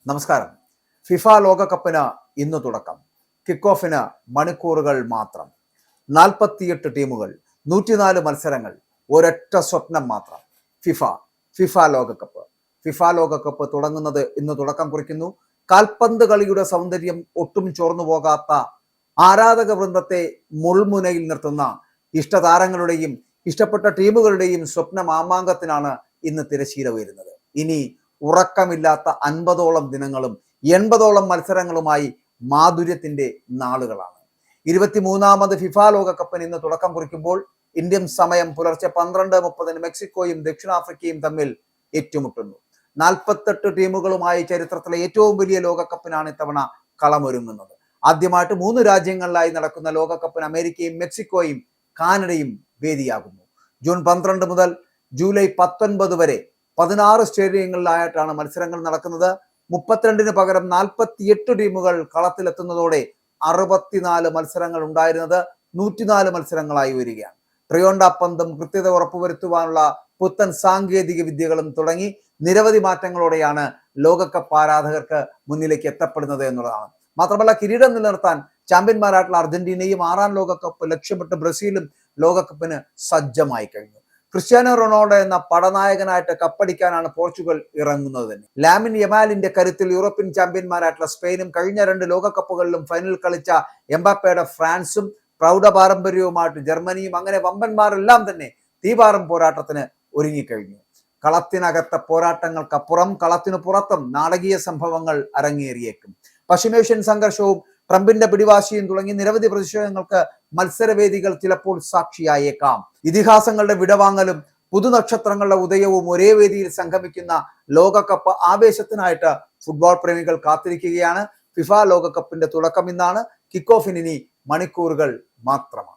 നമസ്കാരം. ഫിഫ ലോകകപ്പിന് ഇന്ന് തുടക്കം. കിക്ക് ഓഫിന് മണിക്കൂറുകൾ മാത്രം. 48 ടീമുകൾ, 104 മത്സരങ്ങൾ, ഒരൊറ്റ സ്വപ്നം മാത്രം. ഫിഫ ലോകകപ്പ്. ഫിഫ ലോകകപ്പ് തുടങ്ങുന്നത് ഇന്ന് തുടക്കം കുറിക്കുന്നു. കാൽപന്ത് കളിയുടെ സൗന്ദര്യം ഒട്ടും ചോർന്നു പോകാത്ത ആരാധക വൃന്ദത്തെ മുൾമുനയിൽ നിർത്തുന്ന ഇഷ്ടതാരങ്ങളുടെയും ഇഷ്ടപ്പെട്ട ടീമുകളുടെയും സ്വപ്ന മാമാങ്കത്തിനാണ് ഇന്ന് തിരശ്ശീല ഉയരുന്നത്. ഇനി ഉറക്കമില്ലാത്ത 50ഓളം ദിനങ്ങളും 80ഓളം മത്സരങ്ങളുമായി മാധുര്യത്തിന്റെ നാളുകളാണ്. 23ാമത് ഫിഫ ലോകകപ്പിന് ഇന്ന് തുടക്കം കുറിക്കുമ്പോൾ ഇന്ത്യൻ സമയം പുലർച്ചെ 12:30 മെക്സിക്കോയും ദക്ഷിണാഫ്രിക്കയും തമ്മിൽ ഏറ്റുമുട്ടുന്നു. 48 ടീമുകളുമായി ചരിത്രത്തിലെ ഏറ്റവും വലിയ ലോകകപ്പിനാണ് ഇത്തവണ കളമൊരുങ്ങുന്നത്. ആദ്യമായിട്ട് 3 രാജ്യങ്ങളിലായി നടക്കുന്ന ലോകകപ്പിന് അമേരിക്കയും മെക്സിക്കോയും കാനഡയും വേദിയാകുന്നു. ജൂൺ 12 മുതൽ ജൂലൈ 19 വരെ 16 സ്റ്റേഡിയങ്ങളിലായിട്ടാണ് മത്സരങ്ങൾ നടക്കുന്നത്. 32 പകരം 48 ടീമുകൾ കളത്തിലെത്തുന്നതോടെ 64 മത്സരങ്ങൾ ഉണ്ടായിരുന്നത് 104 മത്സരങ്ങളായി വരികയാണ്. ട്രിയോണ്ട പന്തും കൃത്യത ഉറപ്പുവരുത്തുവാനുള്ള പുത്തൻ സാങ്കേതിക വിദ്യകളും തുടങ്ങി നിരവധി മാറ്റങ്ങളോടെയാണ് ലോകകപ്പ് ആരാധകർക്ക് മുന്നിലേക്ക് എത്തപ്പെടുന്നത് എന്നുള്ളതാണ്. മാത്രമല്ല, കിരീടം നിലനിർത്താൻ ചാമ്പ്യന്മാരായിട്ടുള്ള അർജന്റീനയും 6ാം ലോകകപ്പ് ലക്ഷ്യമിട്ട് ബ്രസീലും ലോകകപ്പിന് സജ്ജമായി കഴിഞ്ഞു. ക്രിസ്ത്യാനോ റൊണാൾഡോ എന്ന പടനായകനായിട്ട് കപ്പടിക്കാനാണ് പോർച്ചുഗൽ ഇറങ്ങുന്നത് തന്നെ. ലാമിൻ യമാലിന്റെ കരുത്തിൽ യൂറോപ്യൻ ചാമ്പ്യന്മാരായിട്ടുള്ള സ്പെയിനും കഴിഞ്ഞ 2 ലോകകപ്പുകളിലും ഫൈനൽ കളിച്ച എംബാപ്പയുടെ ഫ്രാൻസും പ്രൗഢ പാരമ്പര്യവുമായിട്ട് ജർമ്മനിയും അങ്ങനെ വമ്പന്മാരെല്ലാം തന്നെ തീപാറും പോരാട്ടത്തിന് ഒരുങ്ങിക്കഴിഞ്ഞു. കളത്തിനകത്തെ പോരാട്ടങ്ങൾക്കപ്പുറം കളത്തിനു പുറത്തും നാടകീയ സംഭവങ്ങൾ അരങ്ങേറിയേക്കും. പശ്ചിമേഷ്യൻ സംഘർഷവും ട്രംപിന്റെ പിടിവാശിയും തുടങ്ങി നിരവധി പ്രതിഷേധങ്ങൾക്ക് മത്സരവേദികൾ ചിലപ്പോൾ സാക്ഷിയായേക്കാം. ഇതിഹാസങ്ങളുടെ വിടവാങ്ങലും പുതുനക്ഷത്രങ്ങളുടെ ഉദയവും ഒരേ വേദിയിൽ സംഗമിക്കുന്ന ലോകകപ്പ് ആവേശത്തിനായിട്ട് ഫുട്ബോൾ പ്രേമികൾ കാത്തിരിക്കുകയാണ്. ഫിഫ ലോകകപ്പിന്റെ തുടക്കം ഇന്നാണ്. കിക്ക് ഓഫിന് ഇനി മണിക്കൂറുകൾ മാത്രമാണ്.